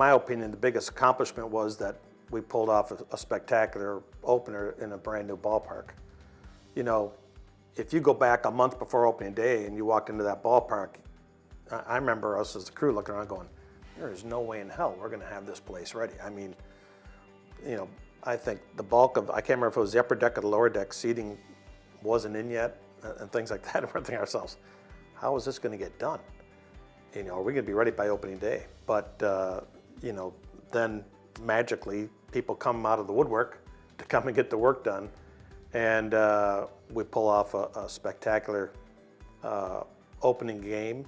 my opinion, the biggest accomplishment was that we pulled off a spectacular opener in a brand new ballpark. You know, if you go back a month before opening day and you walked into that ballpark, I remember us as the crew looking around going, there is no way in hell we're going to have this place ready. I mean, you know, I think the bulk of, I can't remember if it was the upper deck or the lower deck, seating wasn't in yet and things like that. And we're thinking ourselves, how is this going to get done? You know, are we going to be ready by opening day? But, you know, then magically people come out of the woodwork to come and get the work done. And we pull off a spectacular opening game.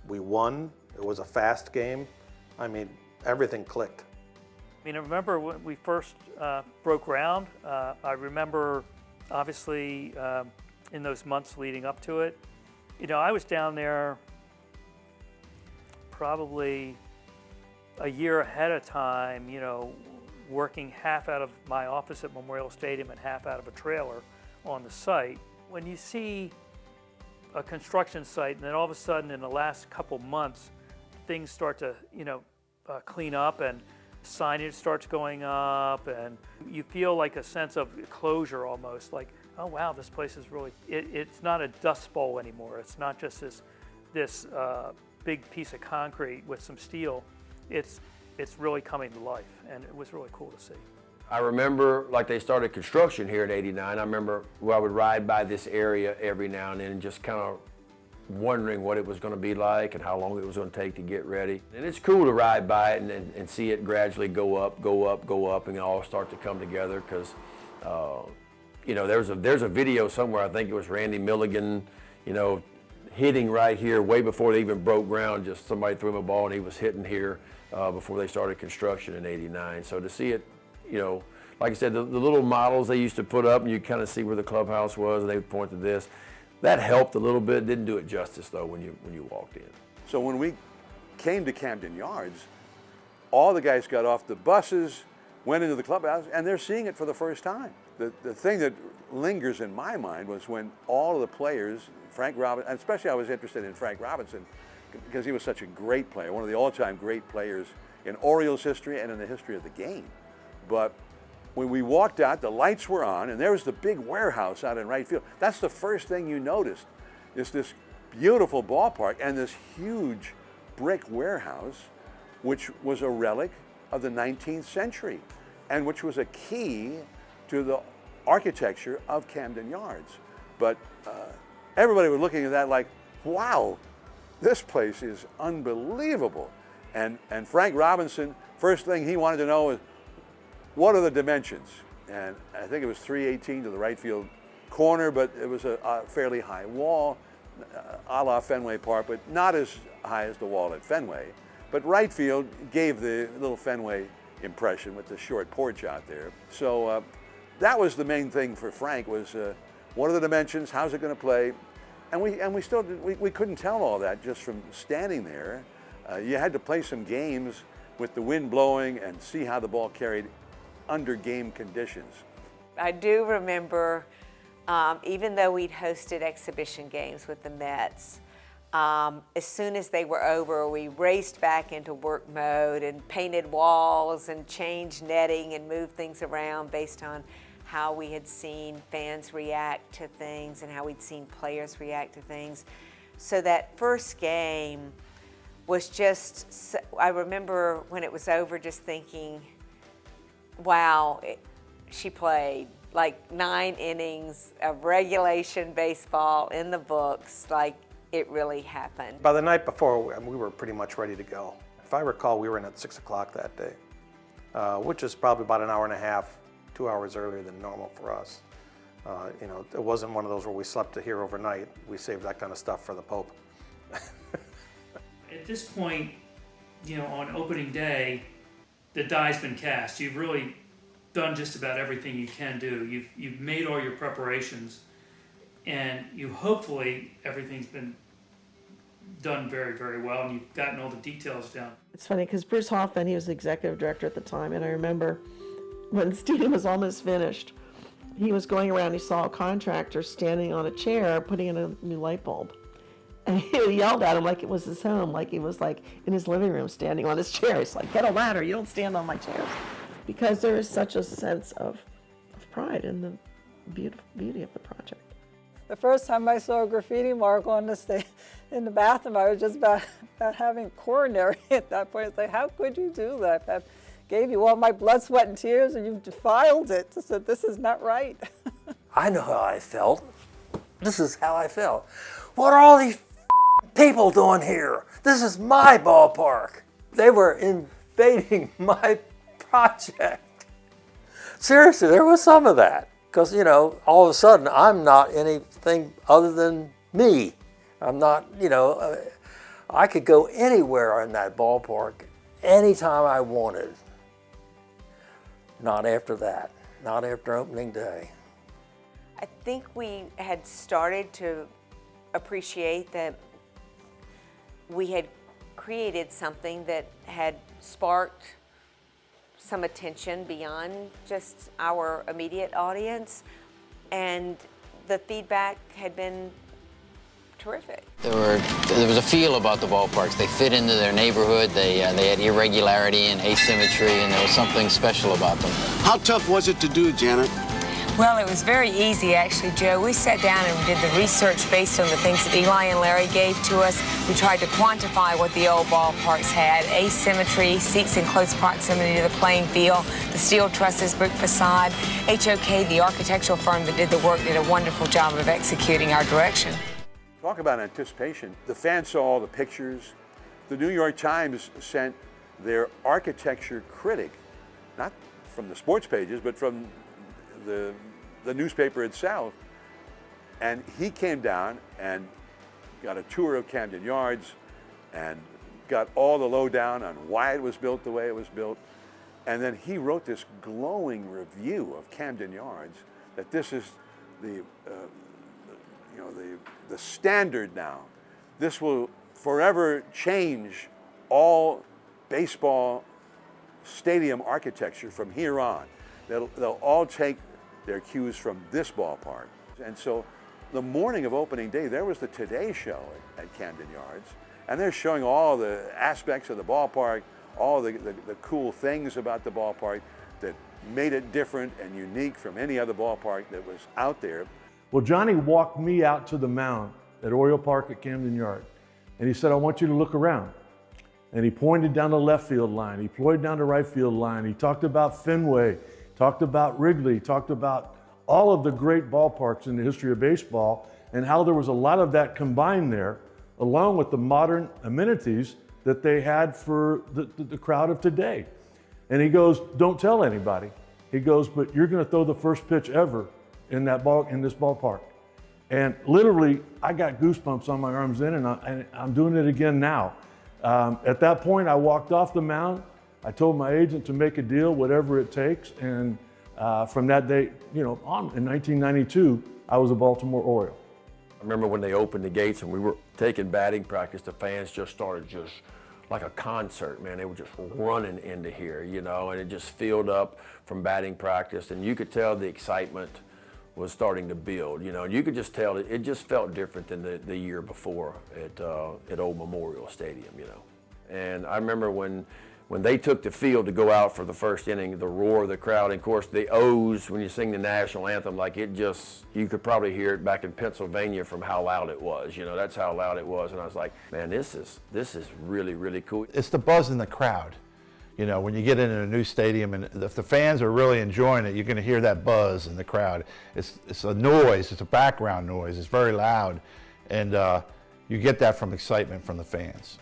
We won. It was a fast game. I mean, everything clicked. I mean, I remember when we first broke ground. I remember, obviously, in those months leading up to it. You know, I was down there probably a year ahead of time, you know, working half out of my office at Memorial Stadium and half out of a trailer on the site. When you see a construction site and then all of a sudden in the last couple months, things start to, you know, clean up and signage starts going up and you feel like a sense of closure almost, like, oh wow, this place is really, it's not a dust bowl anymore. It's not just this big piece of concrete with some steel. It's really coming to life, and it was really cool to see. I remember, like, they started construction here in '89. I remember where I would ride by this area every now and then and just kind of wondering what it was going to be like and how long it was going to take to get ready. And it's cool to ride by it and see it gradually go up, and it all start to come together because, you know, there's a video somewhere, I think it was Randy Milligan, you know, hitting right here way before they even broke ground. Just somebody threw him a ball and he was hitting here before they started construction in '89. So to see it, you know, like I said, the little models they used to put up and you kind of see where the clubhouse was and they would point to this. That helped a little bit. Didn't do it justice though when you walked in. So when we came to Camden Yards, all the guys got off the buses, went into the clubhouse, and they're seeing it for the first time. The thing that lingers in my mind was when all of the players, Frank Robinson, especially I was interested in Frank Robinson because he was such a great player, one of the all-time great players in Orioles history and in the history of the game. But when we walked out, the lights were on, and there was the big warehouse out in right field. That's the first thing you noticed, is this beautiful ballpark and this huge brick warehouse, which was a relic of the 19th century, and which was a key to the architecture of Camden Yards. But everybody was looking at that like, wow, this place is unbelievable. And Frank Robinson, first thing he wanted to know is, what are the dimensions? And I think it was 318 to the right field corner, but it was a fairly high wall, a la Fenway Park, but not as high as the wall at Fenway. But right field gave the little Fenway impression with the short porch out there. So that was the main thing for Frank was, what are the dimensions, how's it gonna play? And we couldn't tell all that just from standing there. You had to play some games with the wind blowing and see how the ball carried under game conditions. I do remember, even though we'd hosted exhibition games with the Mets, as soon as they were over, we raced back into work mode and painted walls and changed netting and moved things around based on how we had seen fans react to things and how we'd seen players react to things. So that first game was just, I remember when it was over just thinking, wow, she played like 9 innings of regulation baseball in the books, like it really happened. By the night before, we were pretty much ready to go. If I recall, we were in at 6 o'clock that day, which is probably about an hour and a half, 2 hours earlier than normal for us. You know, it wasn't one of those where we slept here overnight. We saved that kind of stuff for the Pope. At this point, you know, on opening day, the die's been cast. You've really done just about everything you can do. You've made all your preparations, and hopefully everything's been done very, very well, and you've gotten all the details down. It's funny because Bruce Hoffman, he was the executive director at the time, and I remember when the stadium was almost finished, he was going around, he saw a contractor standing on a chair putting in a new light bulb. And he yelled at him like it was his home, like he was like in his living room standing on his chair. It's like, get a ladder, you don't stand on my chairs. Because there is such a sense of pride in the beauty of the project. The first time I saw a graffiti mark on the in the bathroom, I was just about having coronary at that point. It's like, how could you do that? I gave you all my blood, sweat, and tears, and you've defiled it. I said, this is not right. I know how I felt. This is how I felt. What are all these people doing here? This is my ballpark. They were invading my project. Seriously, there was some of that. Because, you know, all of a sudden, I'm not anything other than me. I'm not, you know, I could go anywhere in that ballpark anytime I wanted. Not after that, not after opening day. I think we had started to appreciate that we had created something that had sparked some attention beyond just our immediate audience, and the feedback had been terrific. There was a feel about the ballparks. They fit into their neighborhood. They had irregularity and asymmetry, and there was something special about them. How tough was it to do, Janet? Well, it was very easy, actually, Joe. We sat down and did the research based on the things that Eli and Larry gave to us. We tried to quantify what the old ballparks had: asymmetry, seats in close proximity to the playing field, the steel trusses, brick facade. HOK, the architectural firm that did the work, did a wonderful job of executing our direction. Talk about anticipation. The fans saw all the pictures. The New York Times sent their architecture critic, not from the sports pages, but from the newspaper itself, and he came down and got a tour of Camden Yards and got all the lowdown on why it was built the way it was built, and then he wrote this glowing review of Camden Yards, that this is the standard now. This will forever change all baseball stadium architecture from here on. They'll all take their cues from this ballpark. And so the morning of opening day, there was the Today Show at Camden Yards, and they're showing all the aspects of the ballpark, all the cool things about the ballpark that made it different and unique from any other ballpark that was out there. Well, Johnny walked me out to the mound at Oriole Park at Camden Yards, and he said, I want you to look around. And he pointed down the left field line, he pointed down the right field line, he talked about Fenway, talked about Wrigley, talked about all of the great ballparks in the history of baseball, and how there was a lot of that combined there, along with the modern amenities that they had for the crowd of today. And he goes, don't tell anybody. He goes, but you're gonna throw the first pitch ever in this ballpark. And literally, I got goosebumps on my arms then, and I'm doing it again now. At that point, I walked off the mound. I told my agent to make a deal, whatever it takes, and from that day, on in 1992, I was a Baltimore Oriole. I remember when they opened the gates and we were taking batting practice, the fans just started like a concert, man. They were just running into here, and it just filled up from batting practice, and you could tell the excitement was starting to build, and you could just tell it just felt different than the year before at Old Memorial Stadium, And I remember when they took the field to go out for the first inning, the roar of the crowd, and of course the O's, when you sing the national anthem, you could probably hear it back in Pennsylvania from how loud it was, that's how loud it was. And I was like, man, this is really, really cool. It's the buzz in the crowd. When you get into a new stadium and if the fans are really enjoying it, you're going to hear that buzz in the crowd. It's a noise, it's a background noise, it's very loud, and you get that from excitement from the fans.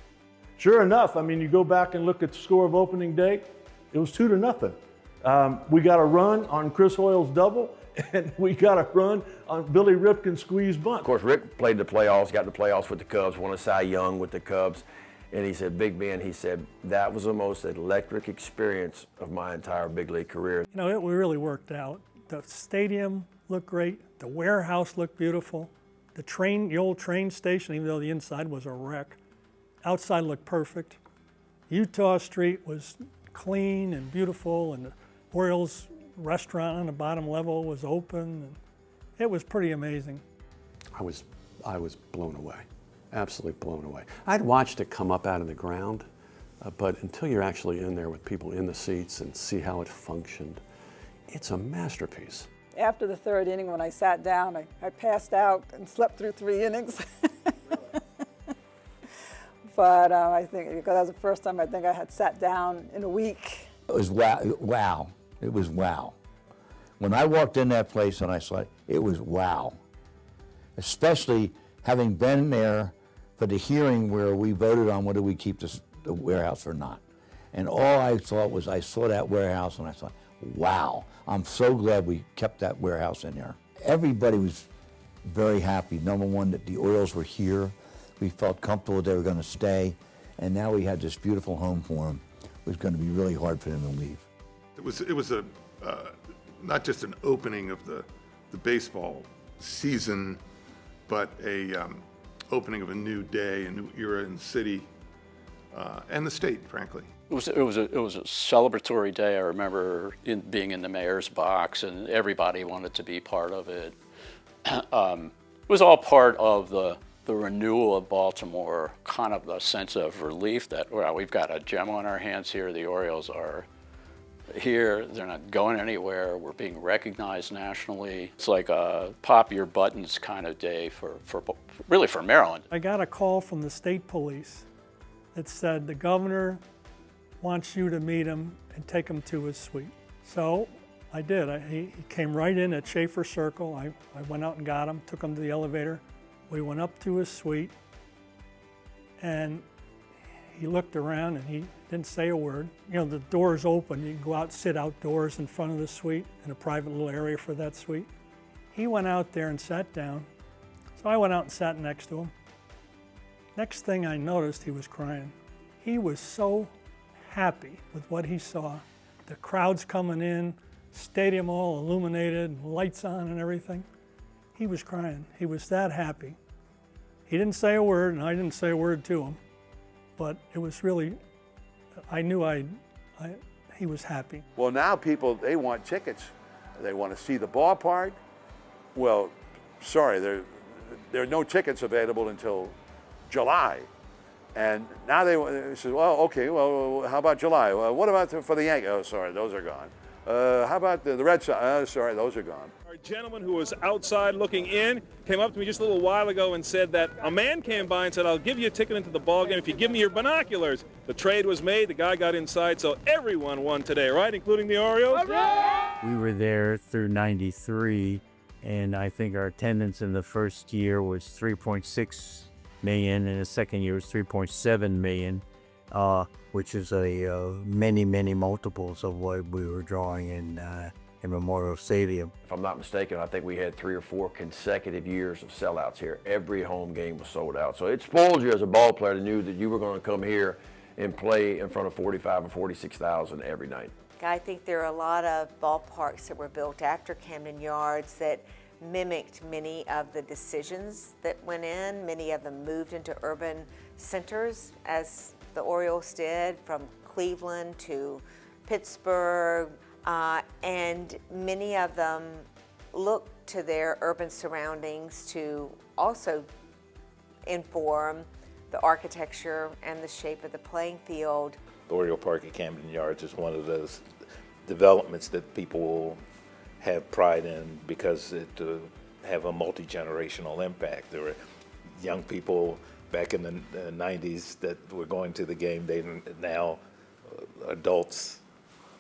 Sure enough, you go back and look at the score of opening day, it was 2-0. We got a run on Chris Hoyle's double, and we got a run on Billy Ripken's squeeze bunt. Of course, Rick played the playoffs, got in the playoffs with the Cubs, won a Cy Young with the Cubs. And he said, Big Ben, he said, that was the most electric experience of my entire big league career. It really worked out. The stadium looked great. The warehouse looked beautiful. The old train station, even though the inside was a wreck, outside looked perfect. Utah Street was clean and beautiful, and the Orioles restaurant on the bottom level was open. And it was pretty amazing. I was blown away. absolutely blown away. I'd watched it come up out of the ground, but until you're actually in there with people in the seats and see how it functioned, it's a masterpiece. After the third inning, when I sat down, I passed out and slept through 3 innings. But I think, because that was the first time I think I had sat down in a week. It was wow. Wow. It was wow. When I walked in that place and I saw it, it was wow. Especially having been there for the hearing where we voted on whether we keep the warehouse or not. And all I thought was, I saw that warehouse and I thought, wow, I'm so glad we kept that warehouse in there. Everybody was very happy. Number one, that the Orioles were here. We felt comfortable they were going to stay. And now we had this beautiful home for them. It was going to be really hard for them to leave. It was a not just an opening of the baseball season, but a opening of a new day, a new era in the city and the state, frankly. It was a celebratory day. I remember being in the mayor's box, and everybody wanted to be part of it. It was all part of the renewal of Baltimore, kind of the sense of relief that, well, we've got a gem on our hands here. The Orioles are here. They're not going anywhere. We're being recognized nationally. It's like a pop your buttons kind of day really for Maryland. I got a call from the state police that said the governor wants you to meet him and take him to his suite. So I did. He came right in at Schaefer Circle. I went out and got him, took him to the elevator. We went up to his suite, and he looked around and he didn't say a word. You know, the door's open. You can go out and sit outdoors in front of the suite in a private little area for that suite. He went out there and sat down. So I went out and sat next to him. Next thing I noticed, he was crying. He was so happy with what he saw. The crowds coming in, stadium all illuminated, lights on and everything. He was crying. He was that happy. He didn't say a word, and I didn't say a word to him, but it was really, I knew he was happy. Well, now people, they want tickets. They want to see the ballpark. Well, sorry, there are no tickets available until July. And now they say, well, okay, well, how about July? Well, what about for the Yankees? Oh, sorry, those are gone. How about the Red Sox? Sorry, those are gone. Our gentleman who was outside looking in came up to me just a little while ago and said that a man came by and said, I'll give you a ticket into the ballgame if you give me your binoculars. The trade was made, the guy got inside, so everyone won today, right, including the Orioles? We were there through '93, and I think our attendance in the first year was 3.6 million, and the second year was 3.7 million. Which is many multiples of what we were drawing in Memorial Stadium. If I'm not mistaken, I think we had 3 or 4 consecutive years of sellouts here. Every home game was sold out. So it spoiled you as a ball player to know that you were going to come here and play in front of 45 or 46,000 every night. I think there are a lot of ballparks that were built after Camden Yards that mimicked many of the decisions that went in. Many of them moved into urban centers, as the Orioles did, from Cleveland to Pittsburgh, and many of them look to their urban surroundings to also inform the architecture and the shape of the playing field. The Oriole Park at Camden Yards is one of those developments that people will have pride in because it have a multi-generational impact. There were young people back in the 90s that were going to the game. They now adults,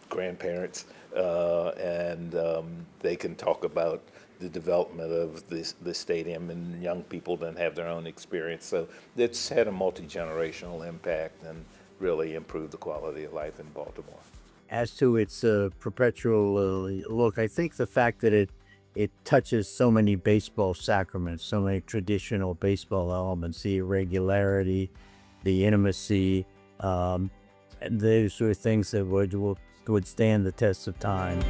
grandparents, and they can talk about the development of the stadium, and young people then have their own experience. So it's had a multi-generational impact and really improved the quality of life in Baltimore. As to its perpetual look, I think the fact that it touches so many baseball sacraments, so many traditional baseball elements, the irregularity, the intimacy, and those were things that would stand the test of time.